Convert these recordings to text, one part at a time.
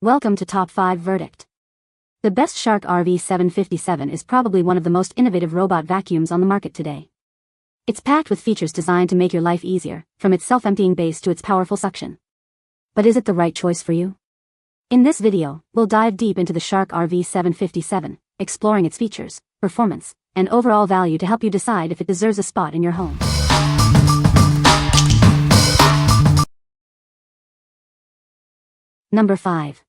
Welcome to Top 5 Verdict. The best Shark RV757 is probably one of the most innovative robot vacuums on the market today. It's packed with features designed to make your life easier, from its self-emptying base to its powerful suction. But is it the right choice for you? In this video, we'll dive deep into the Shark RV757, exploring its features, performance, and overall value to help you decide if it deserves a spot in your home. Number 5.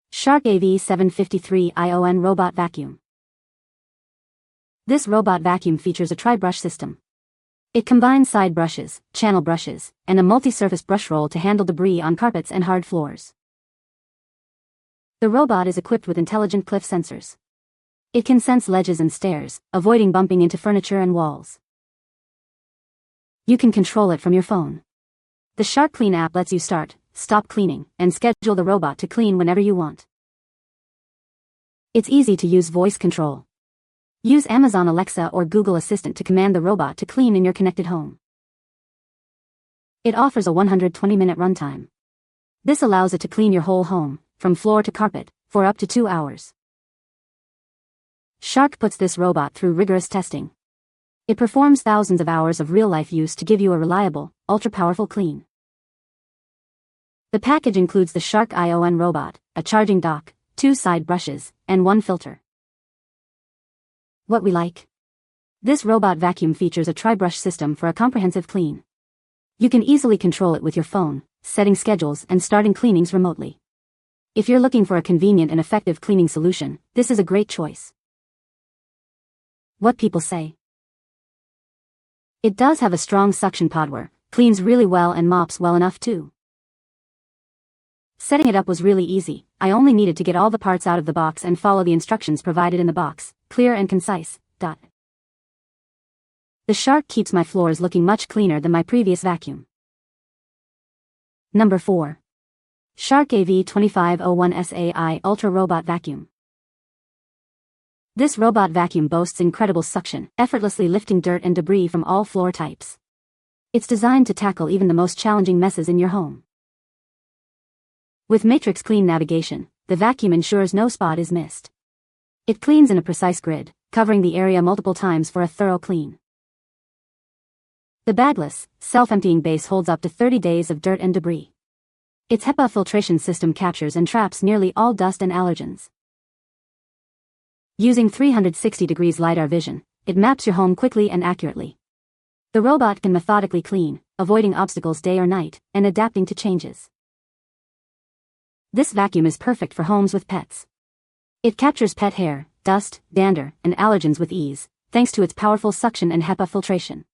Shark RV753 ION Robot Vacuum. This robot vacuum features a tri-brush system. It combines side brushes, channel brushes, and a multi-surface brush roll to handle debris on carpets and hard floors. The robot is equipped with intelligent cliff sensors. It can sense ledges and stairs, avoiding bumping into furniture and walls. You can control it from your phone. The Shark Clean app lets you start, stop cleaning, and schedule the robot to clean whenever you want. It's easy to use voice control. Use Amazon Alexa or Google Assistant to command the robot to clean in your connected home. It offers a 120-minute runtime. This allows it to clean your whole home, from floor to carpet, for up to 2 hours. Shark puts this robot through rigorous testing. It performs thousands of hours of real-life use to give you a reliable, ultra-powerful clean. The package includes the Shark ION robot, a charging dock, 2 side brushes, and 1 filter. What we like? This robot vacuum features a tri-brush system for a comprehensive clean. You can easily control it with your phone, setting schedules and starting cleanings remotely. If you're looking for a convenient and effective cleaning solution, this is a great choice. What people say? It does have a strong suction podware, cleans really well and mops well enough too. Setting it up was really easy. I only needed to get all the parts out of the box and follow the instructions provided in the box, clear and concise. The Shark keeps my floors looking much cleaner than my previous vacuum. Number 4. Shark RV757 SAI Ultra Robot Vacuum. This robot vacuum boasts incredible suction, effortlessly lifting dirt and debris from all floor types. It's designed to tackle even the most challenging messes in your home. With Matrix Clean navigation, the vacuum ensures no spot is missed. It cleans in a precise grid, covering the area multiple times for a thorough clean. The bagless, self-emptying base holds up to 30 days of dirt and debris. Its HEPA filtration system captures and traps nearly all dust and allergens. Using 360 degrees LiDAR vision, it maps your home quickly and accurately. The robot can methodically clean, avoiding obstacles day or night, and adapting to changes. This vacuum is perfect for homes with pets. It captures pet hair, dust, dander, and allergens with ease, thanks to its powerful suction and HEPA filtration.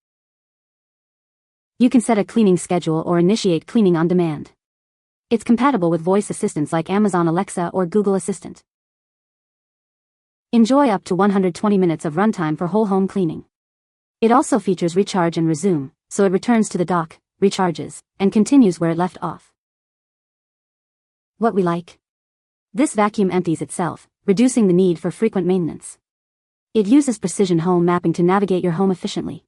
You can set a cleaning schedule or initiate cleaning on demand. It's compatible with voice assistants like Amazon Alexa or Google Assistant. Enjoy up to 120 minutes of runtime for whole home cleaning. It also features recharge and resume, so it returns to the dock, recharges, and continues where it left off. What we like? This vacuum empties itself, reducing the need for frequent maintenance. It uses precision home mapping to navigate your home efficiently.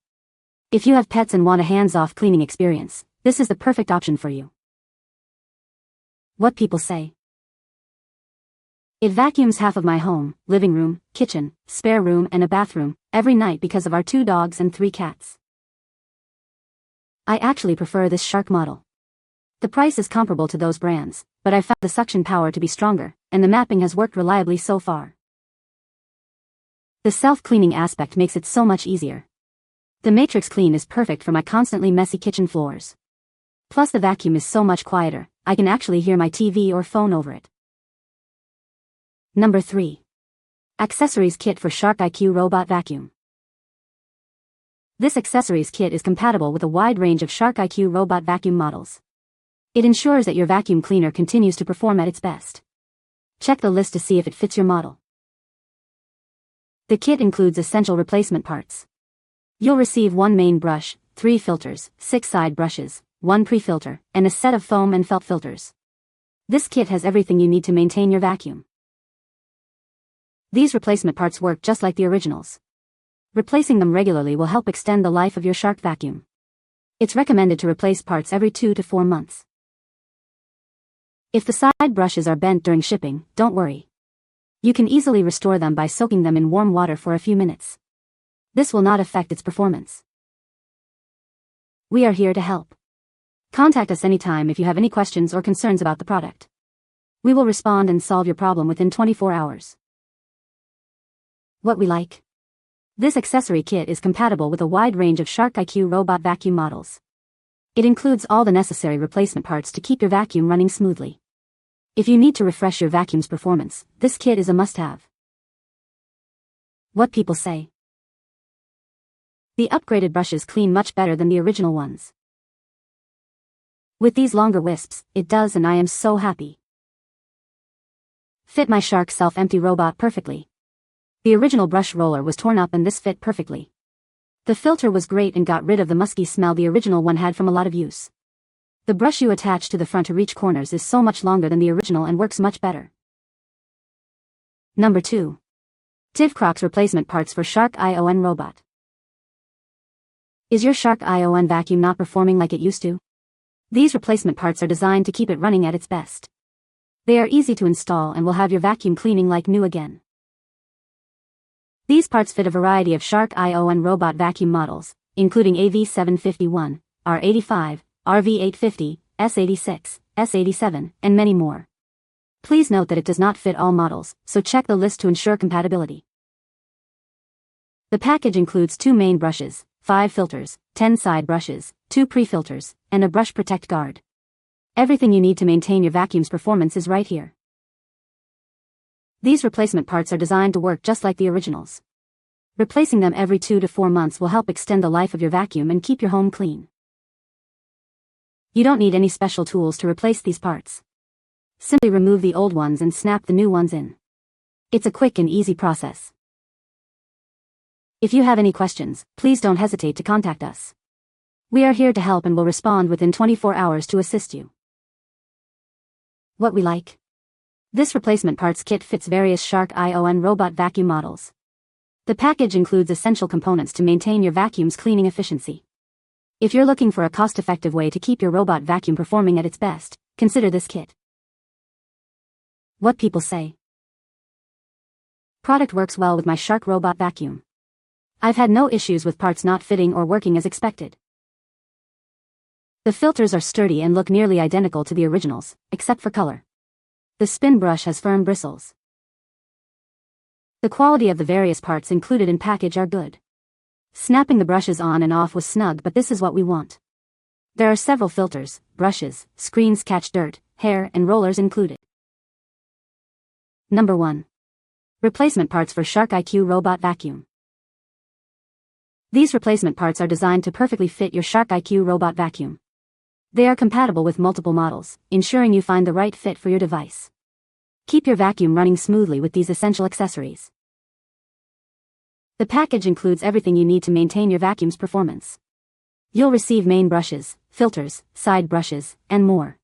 If you have pets and want a hands-off cleaning experience, this is the perfect option for you. What people say? It vacuums half of my home, living room, kitchen, spare room and a bathroom, every night because of our 2 dogs and 3 cats. I actually prefer this Shark model. The price is comparable to those brands, but I found the suction power to be stronger, and the mapping has worked reliably so far. The self-cleaning aspect makes it so much easier. The Matrix Clean is perfect for my constantly messy kitchen floors. Plus the vacuum is so much quieter, I can actually hear my TV or phone over it. Number 3. Accessories Kit for Shark IQ Robot Vacuum. This accessories kit is compatible with a wide range of Shark IQ robot vacuum models. It ensures that your vacuum cleaner continues to perform at its best. Check the list to see if it fits your model. The kit includes essential replacement parts. You'll receive 1 main brush, 3 filters, 6 side brushes, 1 pre-filter, and a set of foam and felt filters. This kit has everything you need to maintain your vacuum. These replacement parts work just like the originals. Replacing them regularly will help extend the life of your Shark vacuum. It's recommended to replace parts every 2 to 4 months. If the side brushes are bent during shipping, don't worry. You can easily restore them by soaking them in warm water for a few minutes. This will not affect its performance. We are here to help. Contact us anytime if you have any questions or concerns about the product. We will respond and solve your problem within 24 hours. What we like. This accessory kit is compatible with a wide range of Shark IQ robot vacuum models. It includes all the necessary replacement parts to keep your vacuum running smoothly. If you need to refresh your vacuum's performance, this kit is a must-have. What people say. The upgraded brushes clean much better than the original ones. With these longer wisps, it does, and I am so happy. Fit my Shark self-empty robot perfectly. The original brush roller was torn up and this fit perfectly. The filter was great and got rid of the musky smell the original one had from a lot of use. The brush you attach to the front to reach corners is so much longer than the original and works much better. Number 2. Tivcroxs replacement parts for Shark ION robot. Is your Shark ION vacuum not performing like it used to? These replacement parts are designed to keep it running at its best. They are easy to install and will have your vacuum cleaning like new again. These parts fit a variety of Shark ION robot vacuum models, including AV751, R85, RV850, S86, S87, and many more. Please note that it does not fit all models, so check the list to ensure compatibility. The package includes 2 main brushes, 5 filters, 10 side brushes, 2 pre-filters, and a brush protect guard. Everything you need to maintain your vacuum's performance is right here. These replacement parts are designed to work just like the originals. Replacing them every 2 to 4 months will help extend the life of your vacuum and keep your home clean. You don't need any special tools to replace these parts. Simply remove the old ones and snap the new ones in. It's a quick and easy process. If you have any questions, please don't hesitate to contact us. We are here to help and will respond within 24 hours to assist you. What we like. This replacement parts kit fits various Shark ION robot vacuum models. The package includes essential components to maintain your vacuum's cleaning efficiency. If you're looking for a cost-effective way to keep your robot vacuum performing at its best, consider this kit. What people say. Product works well with my Shark robot vacuum. I've had no issues with parts not fitting or working as expected. The filters are sturdy and look nearly identical to the originals, except for color. The spin brush has firm bristles. The quality of the various parts included in package are good. Snapping the brushes on and off was snug, but this is what we want. There are several filters, brushes, screens catch dirt, hair, and rollers included. Number 1. Replacement parts for Shark IQ robot vacuum. These replacement parts are designed to perfectly fit your Shark IQ robot vacuum. They are compatible with multiple models, ensuring you find the right fit for your device. Keep your vacuum running smoothly with these essential accessories. The package includes everything you need to maintain your vacuum's performance. You'll receive main brushes, filters, side brushes, and more.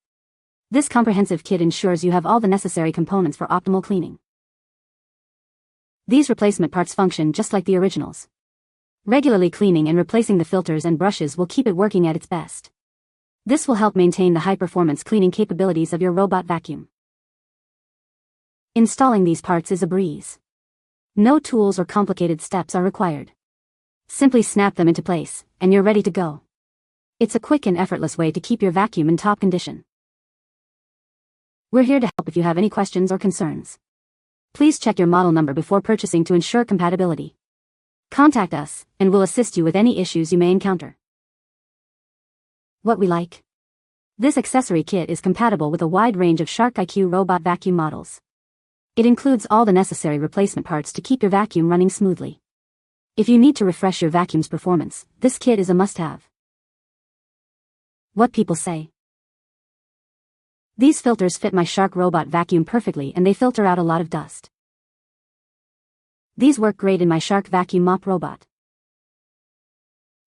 This comprehensive kit ensures you have all the necessary components for optimal cleaning. These replacement parts function just like the originals. Regularly cleaning and replacing the filters and brushes will keep it working at its best. This will help maintain the high-performance cleaning capabilities of your robot vacuum. Installing these parts is a breeze. No tools or complicated steps are required. Simply snap them into place, and you're ready to go. It's a quick and effortless way to keep your vacuum in top condition. We're here to help if you have any questions or concerns. Please check your model number before purchasing to ensure compatibility. Contact us, and we'll assist you with any issues you may encounter. What we like. This accessory kit is compatible with a wide range of Shark IQ robot vacuum models. It includes all the necessary replacement parts to keep your vacuum running smoothly. If you need to refresh your vacuum's performance, this kit is a must-have. What people say. These filters fit my Shark robot vacuum perfectly and they filter out a lot of dust. These work great in my Shark vacuum mop robot.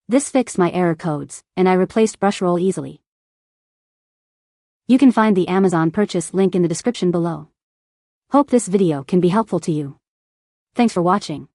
This fixed my error codes, and I replaced brush roll easily. You can find the Amazon purchase link in the description below. Hope this video can be helpful to you. Thanks for watching.